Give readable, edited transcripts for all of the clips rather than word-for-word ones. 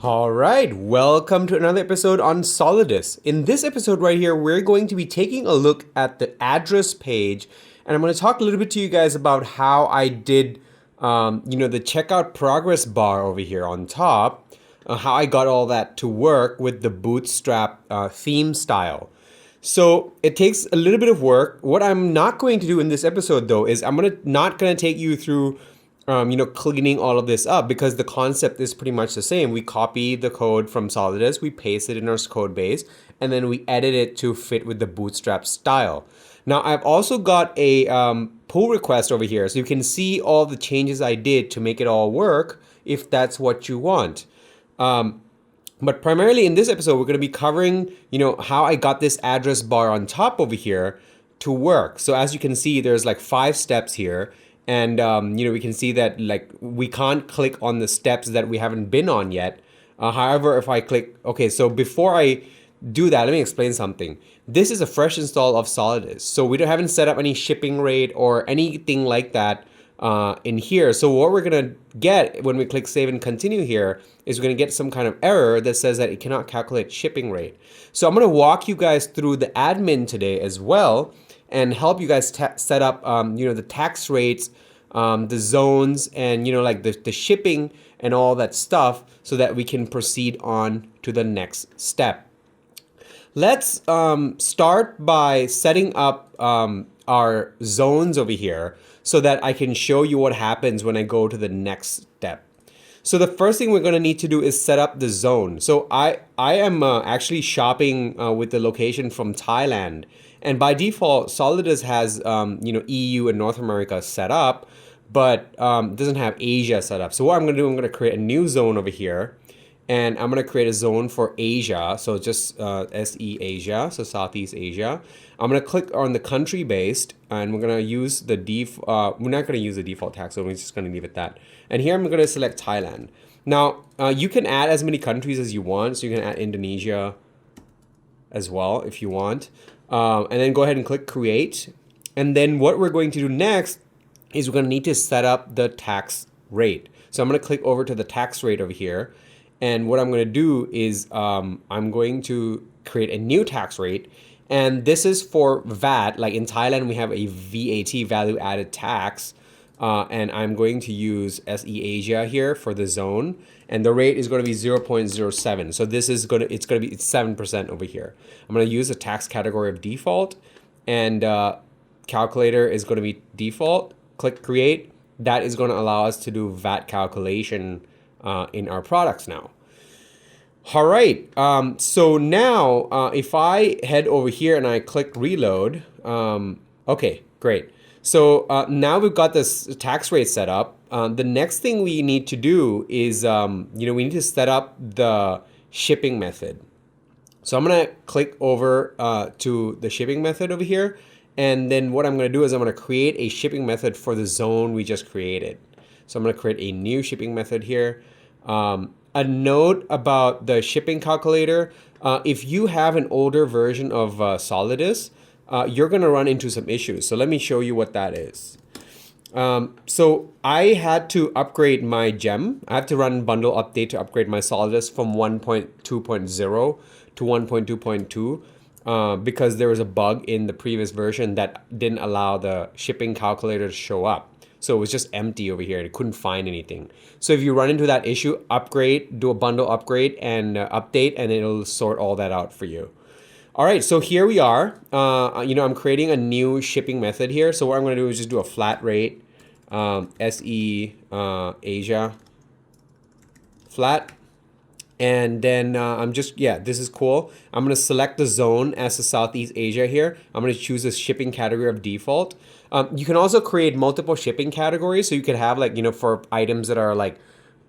All right, welcome to another episode on Solidus. In this episode right here, we're going to be taking a look at the address page, and I'm going to talk a little bit to you guys about how I did, the checkout progress bar over here on top, how I got all that to work with the bootstrap theme style. So it takes a little bit of work. What I'm not going to do in this episode though is not gonna take you through cleaning all of this up, because the concept is pretty much the same. We copy the code from Solidus, we paste it in our code base, and then we edit it to fit with the bootstrap style. Now I've also got a pull request over here, so you can see all the changes I did to make it all work if that's what you want. But primarily in this episode, we're going to be covering, how I got this address bar on top over here to work. So as you can see, there's like 5 steps here. And, we can see that like we can't click on the steps that we haven't been on yet. However, if I click, okay, so before I do that, let me explain something. This is a fresh install of Solidus. So we haven't set up any shipping rate or anything like that in here. So what we're going to get when we click save and continue here is we're going to get some kind of error that says that it cannot calculate shipping rate. So I'm going to walk you guys through the admin today as well and help you guys set up, the tax rates, the zones, and, like the shipping and all that stuff so that we can proceed on to the next step. Let's start by setting up our zones over here so that I can show you what happens when I go to the next step. So the first thing we're going to need to do is set up the zone. So I am actually shopping with the location from Thailand. And by default, Solidus has EU and North America set up, but doesn't have Asia set up. So what I'm going to do, I'm going to create a new zone over here. And I'm going to create a zone for Asia. So just SE Asia, so Southeast Asia. I'm going to click on the country based, and we're going to use the we're not going to use the default tax zone. We're just going to leave it that. And here I'm going to select Thailand. Now, you can add as many countries as you want. So you can add Indonesia as well if you want. And then go ahead and click create. And then what we're going to do next is we're going to need to set up the tax rate. So I'm going to click over to the tax rate over here. And what I'm going to do is I'm going to create a new tax rate. And this is for VAT. Like in Thailand, we have a VAT, value added tax. And I'm going to use SE Asia here for the zone. And the rate is going to be 0.07. So this is it's 7% over here. I'm going to use a tax category of default. And calculator is going to be default. Click create. That is going to allow us to do VAT calculation in our products now. All right, so now if I head over here and I click reload, okay, great. So now we've got this tax rate set up. The next thing we need to do is, we need to set up the shipping method. So I'm going to click over to the shipping method over here. And then what I'm going to do is I'm going to create a shipping method for the zone we just created. So I'm going to create a new shipping method here. A note about the shipping calculator. If you have an older version of Solidus, you're going to run into some issues. So let me show you what that is. So I had to upgrade my gem. I have to run bundle update to upgrade my Solidus from 1.2.0 to 1.2.2 because there was a bug in the previous version that didn't allow the shipping calculator to show up. So it was just empty over here and it couldn't find anything. So if you run into that issue, upgrade, do a bundle upgrade and update, and it'll sort all that out for you. All right, so here we are. I'm creating a new shipping method here. So what I'm going to do is just do a flat rate, SE Asia flat. And then this is cool. I'm going to select the zone as the Southeast Asia here. I'm going to choose this shipping category of default. You can also create multiple shipping categories. So you could have for items that are like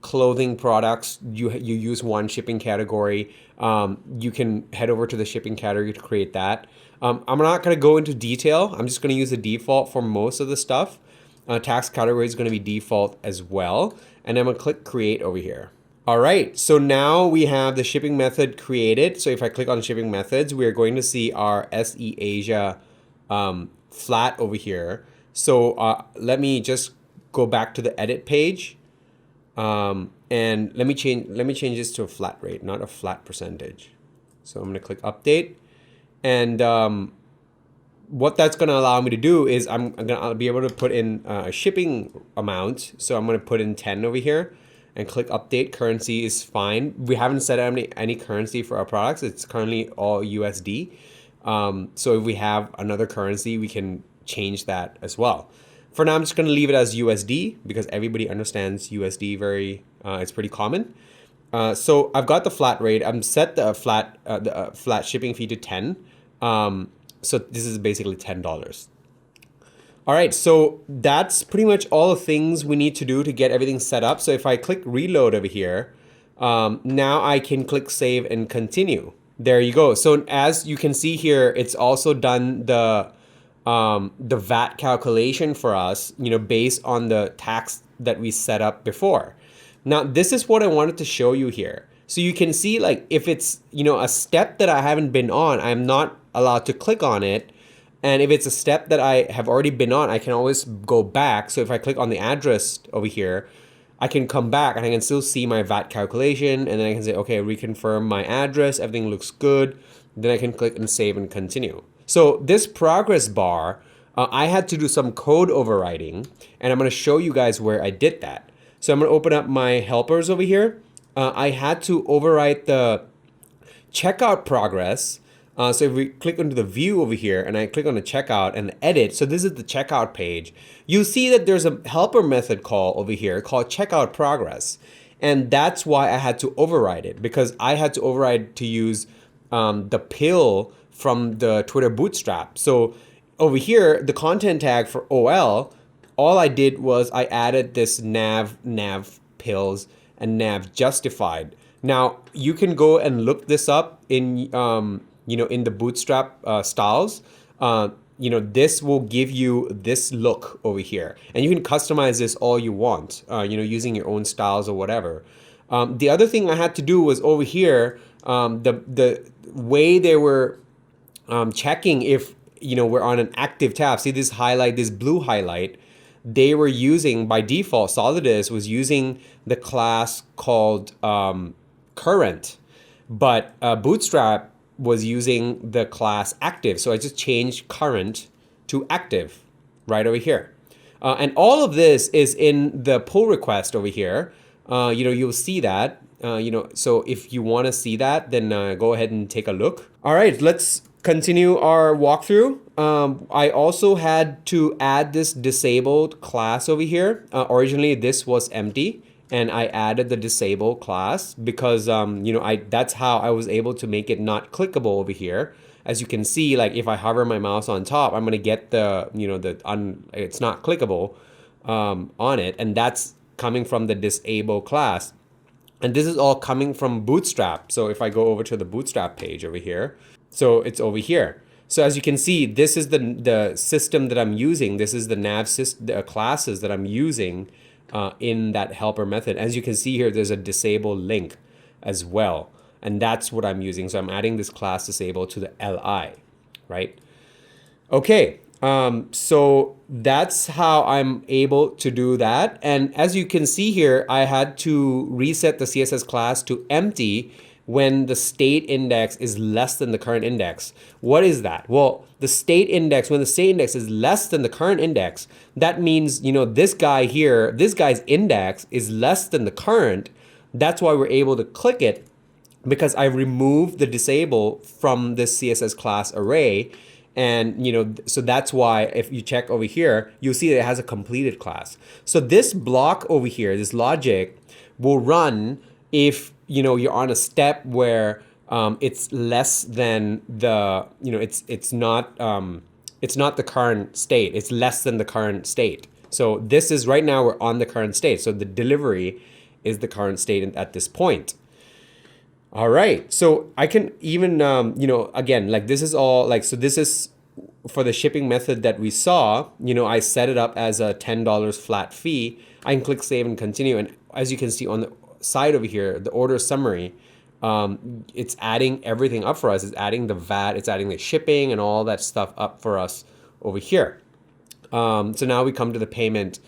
clothing products, you use one shipping category. You can head over to the shipping category to create that. I'm not going to go into detail. I'm just going to use the default for most of the stuff. Tax category is going to be default as well. And I'm going to click create over here. All right, so now we have the shipping method created. So if I click on shipping methods, we are going to see our SE Asia flat over here. So let me just go back to the edit page. And let me change this to a flat rate, not a flat percentage. So I'm going to click update. And what that's going to allow me to do is I'll be able to put in a shipping amount. So I'm going to put in 10 over here and click update. Currency is fine. We haven't set any currency for our products. It's currently all USD. So if we have another currency, we can change that as well. For now, I'm just going to leave it as USD because everybody understands USD it's pretty common. So I've got the flat rate. I'm set the flat shipping fee to 10. So this is basically $10. All right, so that's pretty much all the things we need to do to get everything set up. So if I click reload over here, now I can click save and continue. There you go. So as you can see here, it's also done the VAT calculation for us, based on the tax that we set up before. Now, this is what I wanted to show you here. So you can see, like, if it's, a step that I haven't been on, I'm not allowed to click on it. And if it's a step that I have already been on, I can always go back. So if I click on the address over here, I can come back and I can still see my VAT calculation. And then I can say, okay, reconfirm my address. Everything looks good. Then I can click and save and continue. So this progress bar, I had to do some code overriding. And I'm going to show you guys where I did that. So I'm going to open up my helpers over here. I had to overwrite the checkout progress. So if we click into the view over here and I click on the checkout and edit, so this is the checkout page, you'll see that there's a helper method call over here called checkout progress. And that's why I had to override it, because I had to override to use the pill from the Twitter bootstrap. So over here, the content tag for OL, all I did was I added this nav pills and nav justified. Now you can go and look this up in in the bootstrap styles. This will give you this look over here, and you can customize this all you want, using your own styles or whatever. The other thing I had to do was over here, the way they were checking if we're on an active tab. See this highlight, this blue highlight. They were using, by default, Solidus was using the class called current, but Bootstrap was using the class active. So I just changed current to active right over here. And all of this is in the pull request over here. You'll see that. So if you want to see that, then go ahead and take a look. All right, let's continue our walkthrough. I also had to add this disabled class over here. Originally, this was empty, and I added the disabled class because that's how I was able to make it not clickable over here. As you can see, like if I hover my mouse on top, I'm gonna get it's not clickable on it, and that's coming from the disable class. And this is all coming from Bootstrap. So if I go over to the Bootstrap page over here, so it's over here. So as you can see, this is the system that I'm using. This is the the classes that I'm using in that helper method. As you can see here, there's a disable link as well. And that's what I'm using. So I'm adding this class disable to the LI, right? Okay, so that's how I'm able to do that. And as you can see here, I had to reset the CSS class to empty when the state index is less than the current index. What is that? Well, the state index, when the state index is less than the current index, that means, this guy here, this guy's index is less than the current. That's why we're able to click it, because I removed the disable from this CSS class array. And, so that's why if you check over here, you'll see that it has a completed class. So this block over here, this logic will run if, you're on a step where it's less than the, it's not the current state. It's less than the current state. So this is right now we're on the current state. So the delivery is the current state at this point. All right. So I can even, again, like this is all like, so this is for the shipping method that we saw, I set it up as a $10 flat fee. I can click save and continue. And as you can see on the side over here, the order summary, it's adding everything up for us. It's adding the VAT, it's adding the shipping and all that stuff up for us over here. So now we come to the payment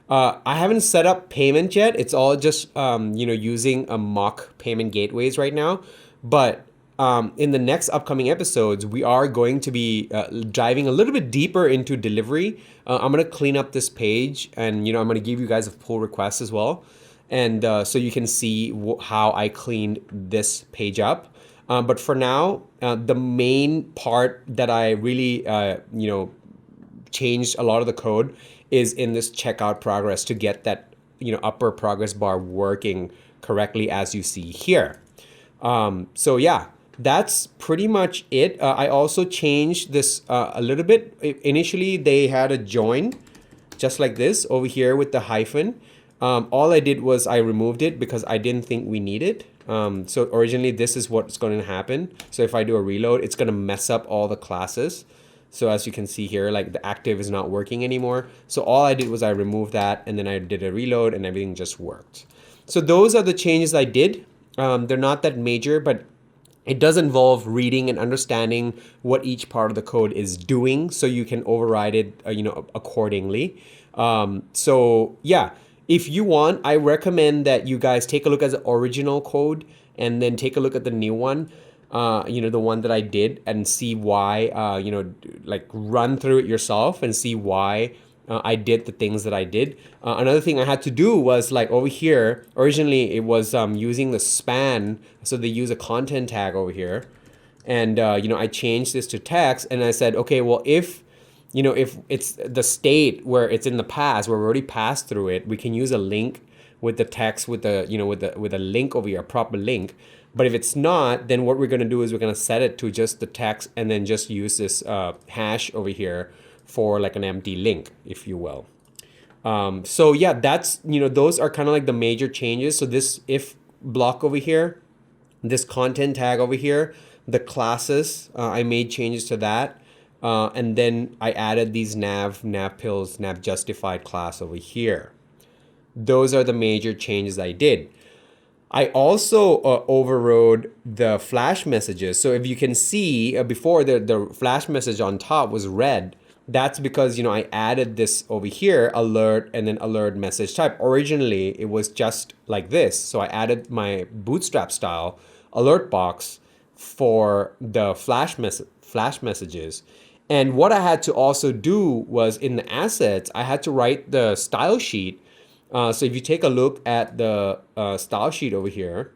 I haven't set up payment yet. It's all just using a mock payment gateways right now. But in the next upcoming episodes, we are going to be diving a little bit deeper into delivery. I'm gonna clean up this page, and I'm gonna give you guys a pull request as well, and so you can see how I cleaned this page up. But for now, the main part that I really changed a lot of the code is in this checkout progress to get that upper progress bar working correctly as you see here. So yeah, that's pretty much it. I also changed this a little bit. Initially, they had a join just like this over here with the hyphen. All I did was I removed it because I didn't think we need it. So originally, this is what's going to happen. So if I do a reload, it's going to mess up all the classes. So as you can see here, like the active is not working anymore. So all I did was I removed that, and then I did a reload, and everything just worked. So those are the changes I did. They're not that major, but it does involve reading and understanding what each part of the code is doing, so you can override it, accordingly. So yeah, if you want, I recommend that you guys take a look at the original code and then take a look at the new one. The one that I did, and see why, like run through it yourself and see why I did the things that I did. Another thing I had to do was like over here, originally it was using the span. So they use a content tag over here. And, I changed this to text, and I said, okay, well, if it's the state where it's in the past, where we already passed through it, we can use a link with the text with the, with a link over here, a proper link. But if it's not, then what we're going to do is we're going to set it to just the text, and then just use this hash over here for like an empty link, if you will. So yeah, that's, those are kind of like the major changes. So this if block over here, this content tag over here, the classes, I made changes to that. And then I added these nav pills, nav justified class over here. Those are the major changes I did. I also overrode the flash messages. So if you can see before the flash message on top was red, that's because, I added this over here, alert, and then alert message type. Originally, it was just like this. So I added my bootstrap style alert box for the flash messages. And what I had to also do was in the assets, I had to write the style sheet. So if you take a look at the style sheet over here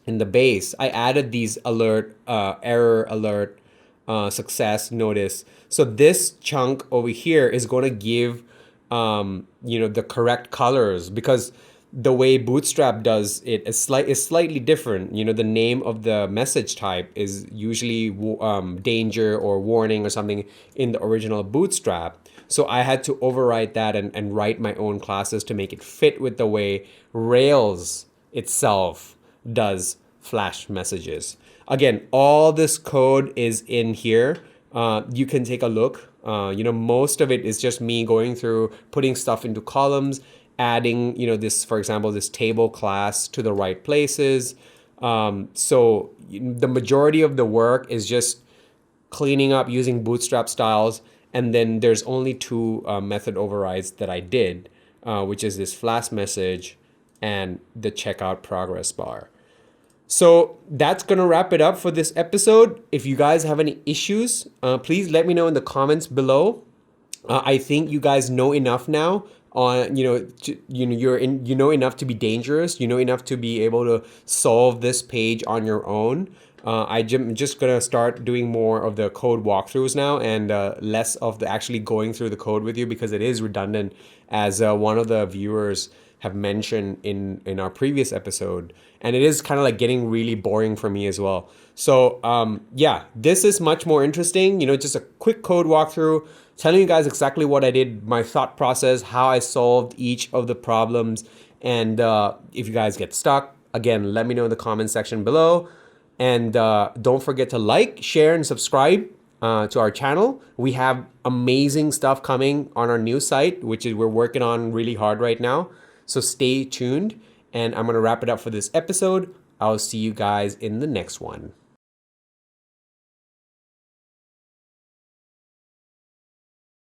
in the base, I added these alert, error alert, success notice. So this chunk over here is going to give, the correct colors, because the way Bootstrap does it is slightly different. The name of the message type is usually danger or warning or something in the original Bootstrap. So I had to override that and write my own classes to make it fit with the way Rails itself does flash messages. Again, all this code is in here. You can take a look. Most of it is just me going through, putting stuff into columns, adding, this, for example, this table class to the right places. So the majority of the work is just cleaning up using Bootstrap styles. And then there's only two method overrides that I did, which is this flash message and the checkout progress bar. So that's going to wrap it up for this episode. If you guys have any issues, please let me know in the comments below. I think you guys know enough now on, you know enough to be dangerous. You know enough to be able to solve this page on your own. I'm just going to start doing more of the code walkthroughs now, and less of the actually going through the code with you, because it is redundant, as one of the viewers have mentioned in our previous episode. And it is kind of like getting really boring for me as well. So yeah, this is much more interesting. Just a quick code walkthrough, telling you guys exactly what I did, my thought process, how I solved each of the problems. And if you guys get stuck, again, let me know in the comment section below. And don't forget to like, share, and subscribe to our channel. We have amazing stuff coming on our new site, which is we're working on really hard right now. So stay tuned, and I'm going to wrap it up for this episode. I'll see you guys in the next one.